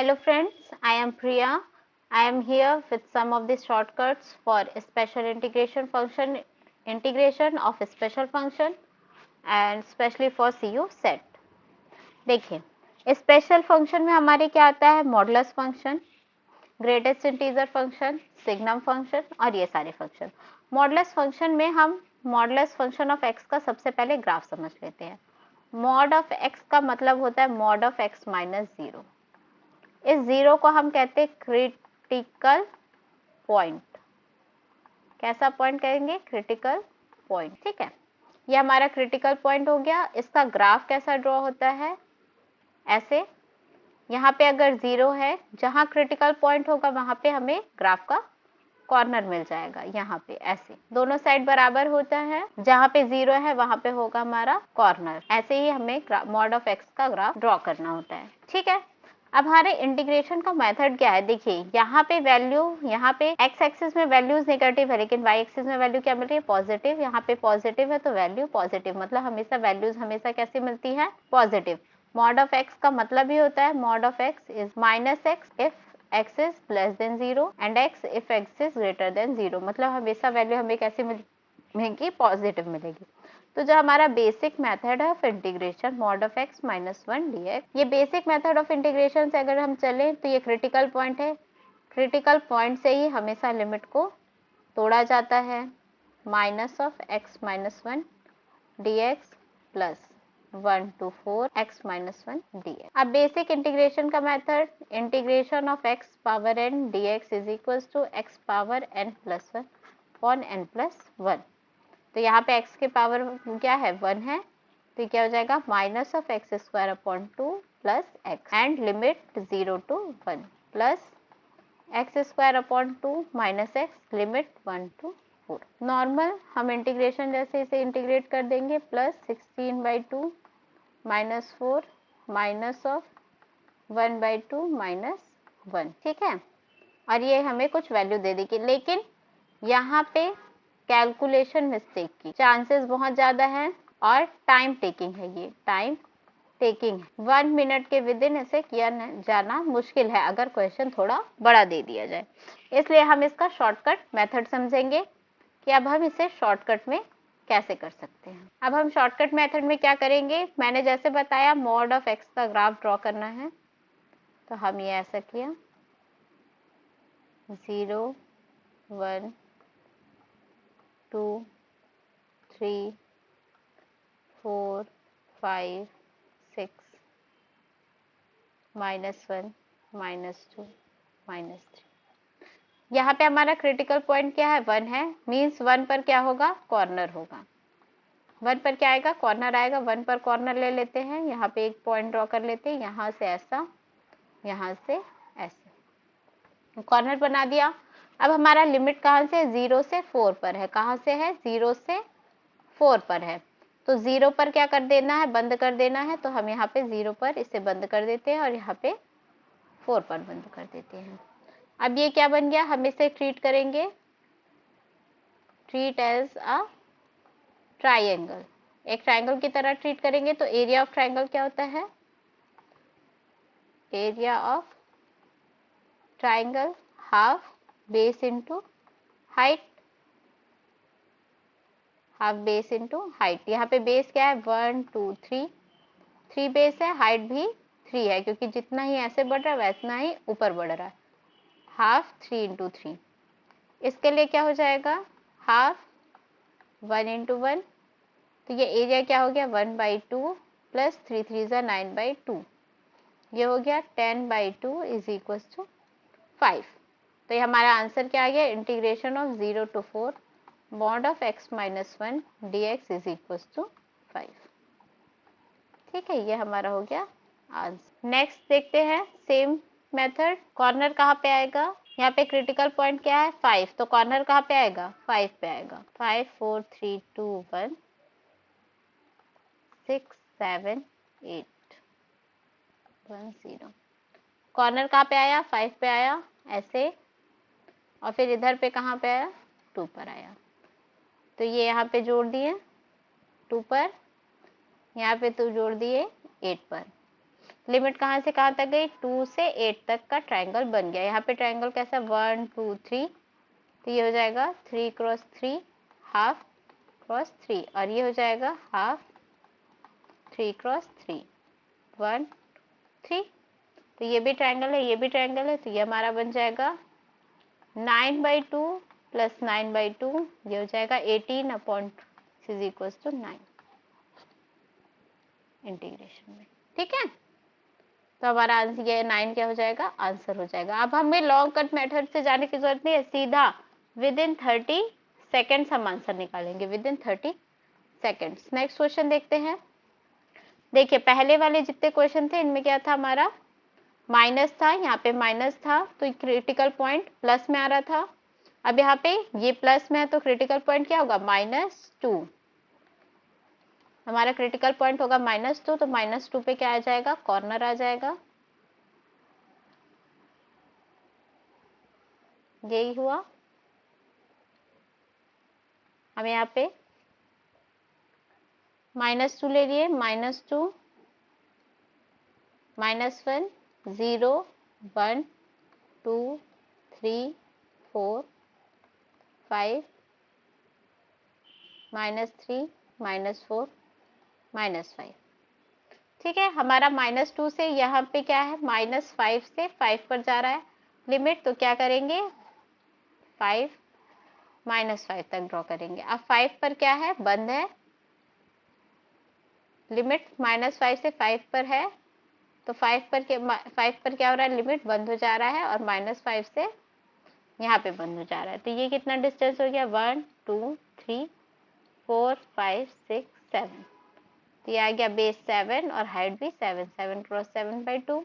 Hello friends, I am Priya. I am here with some of the shortcuts for special integration function, integration of a special function and especially for CU set. देखिए special function में हमारे क्या आता है, modulus function, greatest integer function, signum function और ये सारे function. Modulus function में हम मॉडुलस फंक्शन ऑफ एक्स का सबसे पहले ग्राफ समझ लेते हैं। मॉड ऑफ एक्स का मतलब होता है mod of X minus zero. इस जीरो को हम कहते हैं क्रिटिकल पॉइंट। कैसा पॉइंट कहेंगे? Critical point. ठीक है, ये हमारा क्रिटिकल पॉइंट हो गया। इसका ग्राफ कैसा ड्रॉ होता है? ऐसे, यहाँ पे अगर जीरो है, जहां क्रिटिकल पॉइंट होगा वहां पे हमें ग्राफ का कॉर्नर मिल जाएगा। यहाँ पे ऐसे दोनों साइड बराबर होता है, जहाँ पे जीरो है वहां पे होगा हमारा कॉर्नर। ऐसे ही हमें मॉड ऑफ एक्स का ग्राफ ड्रॉ करना होता है। ठीक है, अब हमारे इंटीग्रेशन का मेथड क्या है? देखिए यहाँ पे वैल्यू, यहाँ पे एक्स एक्सिस में वैल्यूज नेगेटिव है लेकिन वाई एक्सिस में वैल्यू क्या मिल रही है? पॉजिटिव। यहाँ पे पॉजिटिव है तो वैल्यू पॉजिटिव, मतलब हमेशा वैल्यूज हमेशा कैसी मिलती है? पॉजिटिव। मॉड ऑफ एक्स का मतलब ही होता है mod of x is minus x if x is less than 0 and x if x is greater than 0, मतलब हमेशा वैल्यू हमें कैसी मिलेगी? पॉजिटिव मिलेगी। तो जो हमारा बेसिक मेथड है of integration mod of X minus one D X, ये बेसिक मेथड ऑफ इंटीग्रेशन से अगर हम चलें तो ये क्रिटिकल पॉइंट है। क्रिटिकल पॉइंट से ही हमेशा लिमिट को तोड़ा जाता है। Minus of X minus one D X plus 1 to 4 x minus 1 dx। अब बेसिक इंटीग्रेशन का मेथड, integration of x power n dx is equal to x power n plus 1 upon n plus 1। तो यहाँ पे x के power क्या है? 1 है, तो क्या हो जाएगा? Minus of x square upon 2 plus x and limit 0 to 1 plus x square upon 2 minus x limit 1 to 4। Normal हम इंटीग्रेशन जैसे इसे इंटीग्रेट कर देंगे, plus 16/2 minus 4 minus of 1/2 minus 1। ठीक है, और ये हमें कुछ वैल्यू दे देगी, लेकिन यहाँ पे कैलकुलेशन मिस्टेक की चांसेस बहुत ज़्यादा हैं और टाइम टेकिंग है। ये टाइम टेकिंग 1 मिनट के विद इन इसे किया जाना मुश्किल है अगर क्वेश्चन थोड़ा बड़ा दे दिया जाए। इसलिए हम इसका शॉर्टकट मेथड समझेंगे कि अब हम इसे शॉर्टकट में कैसे कर सकते हैं। अब हम शॉर्टकट मेथड में क्या करेंगे? मैंने जैसे बताया मॉड ऑफ एक्स का ग्राफ ड्रॉ करना है, तो हम ये ऐसा किया 0 1 2 3 4 5 6 -1 -2 -3। यहाँ पे हमारा क्रिटिकल पॉइंट क्या है? 1 है, मीन्स 1 पर क्या होगा? कॉर्नर होगा। 1 पर क्या आएगा? कॉर्नर आएगा। 1 पर कॉर्नर ले लेते हैं, यहाँ पे एक पॉइंट ड्रॉ कर लेते हैं, यहाँ से ऐसा, यहाँ से ऐसे, कॉर्नर बना दिया। अब हमारा लिमिट कहाँ से? 0 से 4 पर है। कहाँ से है? 0 से 4 पर है। तो 0 पर क्या कर देना है? बंद कर देना है। तो हम यहाँ पे 0 पर इसे बंद कर देते हैं और यहाँ पे 4 पर बंद कर देते हैं। अब ये क्या बन गया? हम इसे ट्रीट करेंगे, ट्रीट एज अ ट्राइंगल। एक ट्राइंगल की तरह ट्रीट करेंगे। तो एरिया ऑफ ट्राइंगल क्या होता है? Area of triangle half base into height, half base into height. यहाँ पे बेस क्या है? 1 2 3, 3 बेस है, हाइट भी 3 है क्योंकि जितना ही ऐसे बढ़ रहा है वैतना ही ऊपर बढ़ रहा है। हाफ 3 इंटू 3, इसके लिए क्या हो जाएगा? हाफ 1 इंटू 1, तो ये एरिया क्या हो गया? 1/2 प्लस 3 3 ज़ा 9/2, ये हो गया 10/2 इज इक्वल टू 5। तो ये हमारा आंसर क्या आ गया? Integration of 0 to 4 mod of x minus 1 dx is equal to 5। ठीक है, ये हमारा हो गया आंसर। नेक्स्ट देखते हैं सेम मेथड। कॉर्नर कहाँ पे आएगा? यहाँ पे क्रिटिकल पॉइंट क्या है? 5, तो कॉर्नर कहाँ पे आएगा? 5 पे आएगा। 5 4 3 2 1 6 7 8 1 0। कॉर्नर कहाँ पे आया? 5 पे आया ऐसे, और फिर इधर पे कहाँ पे आया? 2 पर आया। तो ये यहाँ पे जोड़ दिए 2 पर, यहाँ पे तो जोड़ दिए 8 पर। लिमिट कहाँ से कहाँ तक गई, 2 से 8 तक का ट्राइंगल बन गया। यहाँ पे ट्राइंगल कैसा, 1 2 3, तो ये हो जाएगा 3 क्रॉस 3 हाफ क्रॉस 3, और ये हो जाएगा हाफ 3 क्रॉस 3 1 3। तो ये भी ट्राइंगल है, ये भी ट्राइंगल है, तो ये हमारा बन जाएगा 9/2 प्लस 9/2, ये हो जाएगा 18/6 इज इक्वल टू 9 इंटीग्रेशन में। ठीक है, तो हमारा आंसर ये 9 क्या हो जाएगा, आंसर हो जाएगा। अब हमें लॉन्ग कट मेथड से जाने की जरूरत नहीं है, सीधा विद इन 30 सेकेंड्स हम आंसर निकालेंगे, with in 30 seconds. Next question देखते हैं। देखिए पहले वाले जितने क्वेश्चन थे इनमें क्या था, हमारा माइनस था, यहाँ पे माइनस था तो क्रिटिकल पॉइंट प्लस में आ रहा था। अब यहाँ पे ये प्लस में है तो क्रिटिकल पॉइंट क्या होगा, -2। हमारा क्रिटिकल पॉइंट होगा -2, तो -2 पे क्या आ जाएगा, कॉर्नर आ जाएगा। यही हुआ। हम यहाँ पे -2 ले लिए, -2 -1 0 1 2 3 4 5 -3 -4 -5। ठीक है, हमारा -2 से यहाँ पे क्या है, -5 से 5 पर जा रहा है लिमिट, तो क्या करेंगे 5 -5 तक ड्रॉ करेंगे। अब 5 पर क्या है, बंद है, लिमिट -5 से 5 पर है, तो 5 पर क्या हो रहा है, लिमिट बंद हो जा रहा है, और -5 से यहाँ पे बंद हो जा रहा है। तो ये कितना डिस्टेंस हो गया, 1 2 3 4 5 6 7, तो ये आ गया बेस 7 और हाइट भी 7, 7 क्रॉस 7/2,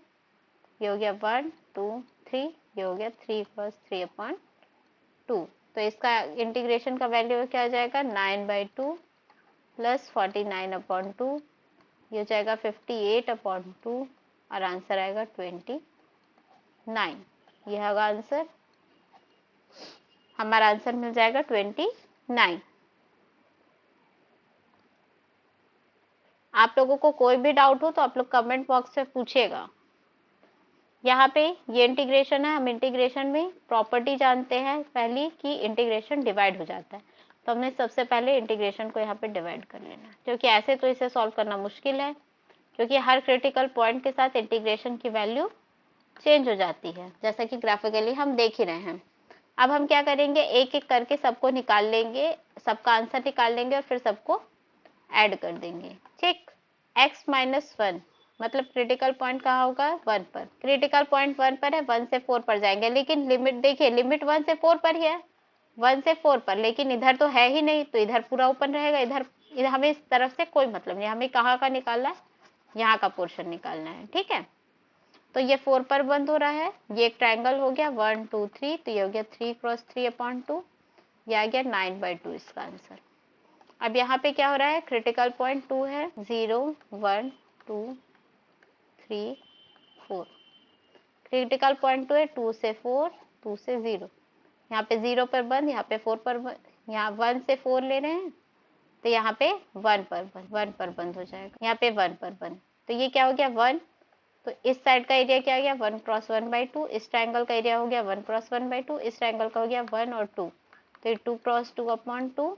ये हो गया 1 2 3, ये हो गया 3 क्रॉस 3/2। तो इसका इंटीग्रेशन का वैल्यू क्या हो जाएगा, 9/2 प्लस 49/2, ये हो जाएगा 58/2, और आंसर आएगा 29। यह होगा आंसर, हमारा आंसर मिल जाएगा 29। आप लोगों को कोई भी डाउट हो तो आप लोग कमेंट बॉक्स में पूछिएगा। यहाँ पे ये इंटीग्रेशन है, हम इंटीग्रेशन में प्रॉपर्टी जानते हैं पहली कि इंटीग्रेशन डिवाइड हो जाता है, तो हमने सबसे पहले इंटीग्रेशन को यहाँ पे डिवाइड कर लेना है, क्योंकि ऐसे तो इसे सॉल्व करना मुश्किल है, क्योंकि हर क्रिटिकल पॉइंट के साथ इंटीग्रेशन की वैल्यू चेंज हो जाती है, जैसा कि ग्राफिकली हम देख ही रहे हैं। अब हम क्या करेंगे, एक एक करके सबको निकाल लेंगे, सबका आंसर निकाल लेंगे और फिर सबको ऐड कर देंगे। ठीक, x -1 मतलब क्रिटिकल पॉइंट कहाँ होगा, 1 पर। क्रिटिकल पॉइंट 1 पर है, 1 से 4 पर जाएंगे, लेकिन लिमिट देखिए, लिमिट 1 से 4 पर ही है, 1 से 4 पर, लेकिन इधर तो है ही नहीं, तो इधर पूरा ओपन रहेगा, इधर हमें इस तरफ से कोई मतलब नहीं, हमें कहाँ का निकालना है, यहाँ का पोर्शन निकालना है। ठीक है, तो ये 4 पर बंद हो रहा है, ये एक ट्राइंगल हो गया 1 2 3, तो ये हो गया 3 क्रॉस 3/2, ये आ गया 9/2 इसका आंसर। अब यहाँ पे क्या हो रहा है, क्रिटिकल पॉइंट 2 है, 0 1 2 3 4, क्रिटिकल पॉइंट 2 है, 2 से 4 2 से 0, यहाँ पे 0 पर बंद, यहाँ पे 4 पर बंद, यहाँ 1 से 4 ले रहे हैं, तो यहाँ पे 1 पर बंद, 1 पर बंद हो जाएगा, यहाँ पे 1 पर बंद, तो ये क्या हो गया 1, तो इस साइड का एरिया क्या हो गया 1 क्रॉस 1/2, इस ट्राइंगल का एरिया हो गया 1 क्रॉस 1/2, इस ट्राइंगल का हो गया 1 और 2, तो ये 2 क्रॉस 2/2,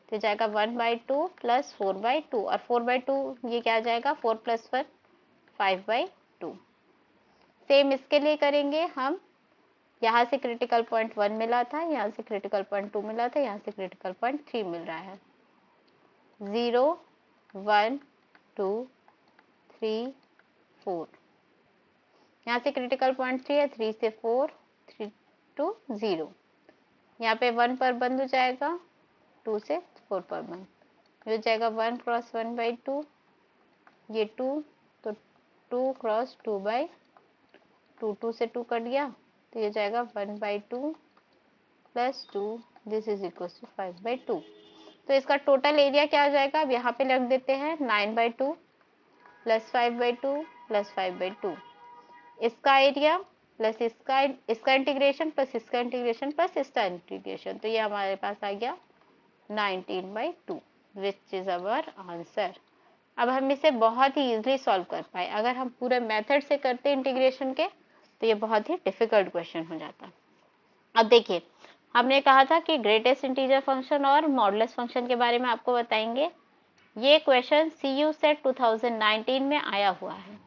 तो जाएगा 1/2 प्लस 4/2, और 4/2 ये क्या आ जाएगा, 4 + 1 5/2। सेम इसके लिए करेंगे हम, यहाँ से क्रिटिकल पॉइंट 1 मिला था, यहाँ से क्रिटिकल पॉइंट 2 मिला था, यहाँ से क्रिटिकल पॉइंट 3 मिल रहा है, 0 1 2 3 4, यहाँ से क्रिटिकल पॉइंट 3 है, 3 से 4 3 2 0, यहाँ पे 1 पर बंद हो जाएगा, 2 से 4 पर बंद हो जाएगा, 1 क्रॉस 1/2, ये 2, तो 2 क्रॉस 2/2, 2 से 2 कट गया, तो ये जाएगा 1/2 plus 2, this is equal to 5/2। तो इसका टोटल एरिया क्या हो जाएगा, अब यहाँ पे लिख देते हैं 9/2 प्लस 5/2 प्लस 5/2, इसका एरिया प्लस इसका इंटीग्रेशन प्लस इसका इंटीग्रेशन प्लस इसका इंटीग्रेशन, तो ये हमारे पास आ गया 19/2 विच इज अवर आंसर। अब हम इसे बहुत ही इजीली सॉल्व कर पाए। अगर हम पूरे मेथड से करते इंटीग्रेशन के तो ये बहुत ही डिफिकल्ट क्वेश्चन हो जाता। अब देखिए, हमने कहा था कि ग्रेटेस्ट इंटीजर फंक्शन और मॉडुलस फंक्शन के बारे में आपको बताएंगे। ये क्वेश्चन CU सेट 2019 में आया हुआ है।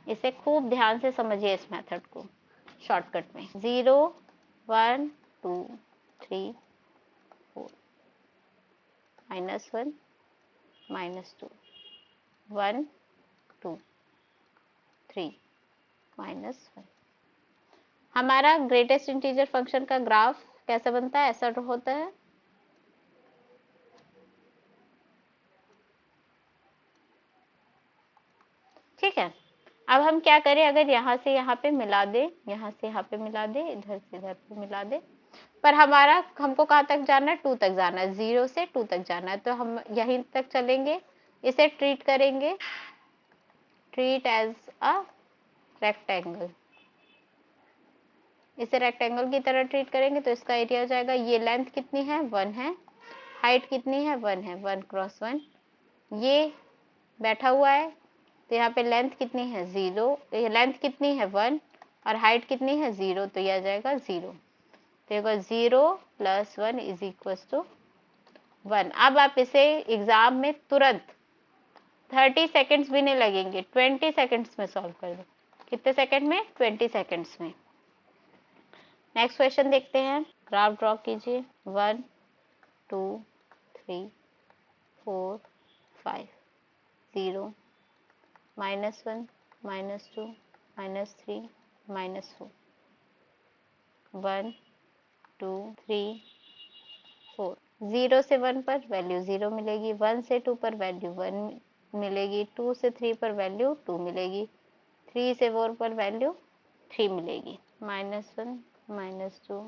इसे खूब ध्यान से समझिए इस मेथड को शॉर्टकट में। 0 1 2 3 4 -1 -2 1 2 3 -1। हमारा ग्रेटेस्ट इंटीजर फंक्शन का ग्राफ कैसे बनता है? ऐसा होता है। ठीक है, अब हम क्या करें, अगर यहाँ से यहाँ पे मिला दे, यहाँ से यहाँ पे मिला दे, इधर से इधर पे मिला दे, पर हमको कहाँ तक जाना है? 2 तक जाना है, 0 से 2 तक जाना है, तो हम यहीं तक चलेंगे। इसे ट्रीट करेंगे, ट्रीट एज अ रेक्टेंगल। इसे रेक्टेंगल की तरह ट्रीट करेंगे तो इसका एरिया हो जाएगा, ये लेंथ कितनी है? 1 है, हाइट कितनी है? 1 है, 1 क्रॉस 1। ये बैठा हुआ है तो यहाँ पे लेंथ कितनी है? 0, लेंथ कितनी है? 1, और हाइट कितनी है? 0, तो यह आ जाएगा 0। तो 0 + 1 = 1। अब आप इसे एग्जाम में तुरंत 30 सेकेंड्स भी नहीं लगेंगे, 20 सेकेंड्स में सॉल्व कर दो। कितने सेकेंड में? 20 सेकेंड्स में। नेक्स्ट क्वेश्चन देखते हैं। ग्राफ ड्रॉ कीजिए। 1 2 3 4 5 0 -1 -2 -3 -4 1 2 3 4। 0 से 1 पर वैल्यू 0 मिलेगी, 1 से 2 पर वैल्यू 1 मिलेगी, 2 से 3 पर वैल्यू 2 मिलेगी, 3 से 4 पर वैल्यू 3 मिलेगी। -1 -2,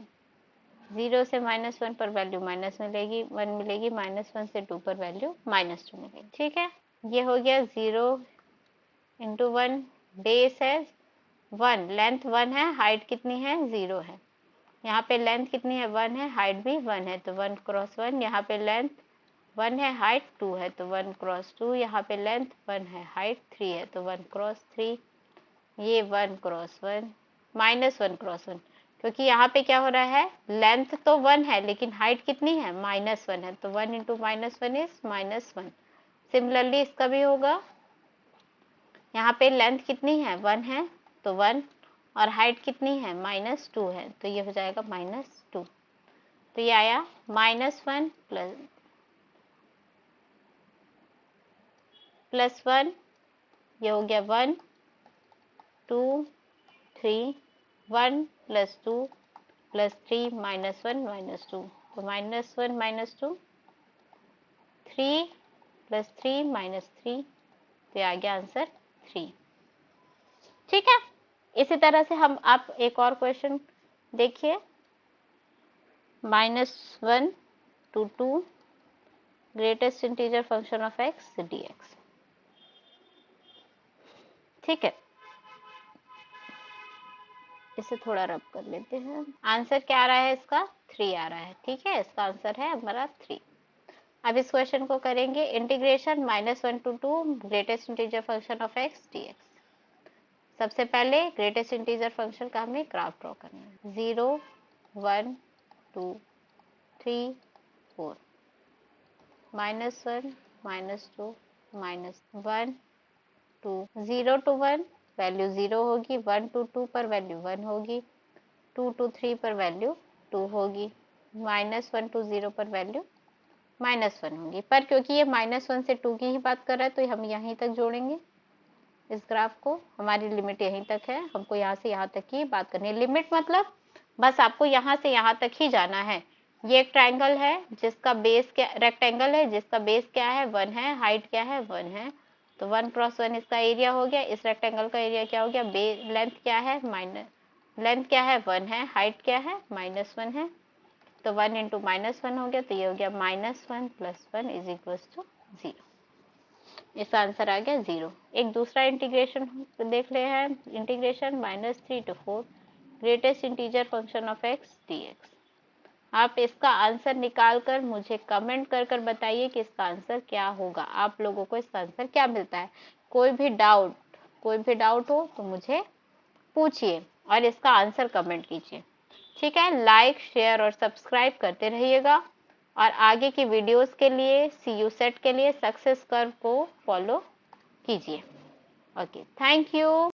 0 से -1 पर वैल्यू माइनस मिलेगी, 1 मिलेगी, -1 से 2 पर वैल्यू -2 मिलेगी। ठीक है, ये हो गया 0 × 1। बेस है 1, लेंथ 1 है, हाइट कितनी है? 0 है। यहाँ पे लेंथ कितनी है? 1 है, हाइट भी 1 है, तो 1 क्रॉस 1। यहाँ पे लेंथ 1 है, हाइट 2 है, तो 1 क्रॉस 2। यहाँ पे लेंथ 1 है, हाइट 3 है, तो 1 क्रॉस 3। ये 1 क्रॉस 1 -1 क्रॉस 1, क्योंकि यहाँ पे क्या हो रहा है? लेंथ तो 1 है लेकिन हाइट कितनी है? -1 है, तो 1 × -1 इज -1। सिमिलरली इसका भी होगा। यहाँ पे लेंथ कितनी है? 1 है, तो 1, और हाइट कितनी है? -2 है, तो ये हो जाएगा -2। तो ये आया -1 + 1, ये हो गया 1 2 3, 1 + 2 + 3 -1 -2, तो -1 -2, 3 + 3 -3, तो ये आ गया आंसर 3। ठीक है, इसी तरह से आप एक और क्वेश्चन देखिए। -1 to 2 greatest integer function of x dx। ठीक है, इसे थोड़ा रब कर लेते हैं। आंसर क्या आ रहा है इसका? 3 आ रहा है। ठीक है, इसका आंसर है हमारा 3। अब इस क्वेश्चन को करेंगे integration -1 to 2 greatest integer function of x dx। सबसे पहले ग्रेटेस्ट इंटीजर फंक्शन का हमें ग्राफ ड्रॉ करना है। 0 1 2 3 4 -1 -2 -1 2 0 to 1 वैल्यू 0 होगी, 1 to 2 पर वैल्यू 1 होगी, 2 to 3 पर वैल्यू 2 होगी, -1 to 0 पर वैल्यू -1 होगी। पर क्योंकि ये -1 से 2 की ही बात कर रहा है तो हम यहीं तक जोड़ेंगे इस ग्राफ को। हमारी लिमिट यहीं तक है, हमको यहाँ से यहाँ तक की बात करनी है। लिमिट मतलब बस आपको यहाँ से यहाँ तक ही जाना है। ये एक ट्रायंगल है जिसका बेस क्या, रेक्टेंगल है जिसका बेस क्या है? 1 है, हाइट क्या है? 1 है, तो 1 क्रॉस 1 इसका एरिया हो गया। इस रेक्टेंगल का एरिया क्या हो गया? लेंथ क्या है? लेंथ क्या है? 1 है, हाइट क्या है? -1 है, तो 1 × -1 हो गया, तो ये हो गया -1 + 1 = 0। इसका आंसर आ गया 0। एक दूसरा इंटीग्रेशन देख रहे हैं, integration -3 to 4 greatest integer function of x dx। आप इसका आंसर निकाल कर मुझे कमेंट कर कर बताइए कि इसका आंसर क्या होगा, आप लोगों को इसका आंसर क्या मिलता है। कोई भी डाउट हो तो मुझे पूछिए और इसका आंसर कमेंट कीजिए। ठीक है, लाइक शेयर और सब्सक्राइब करते रहिएगा और आगे की वीडियोस के लिए CU सेट के लिए सक्सेस कर्व को फॉलो कीजिए। Okay, thank you.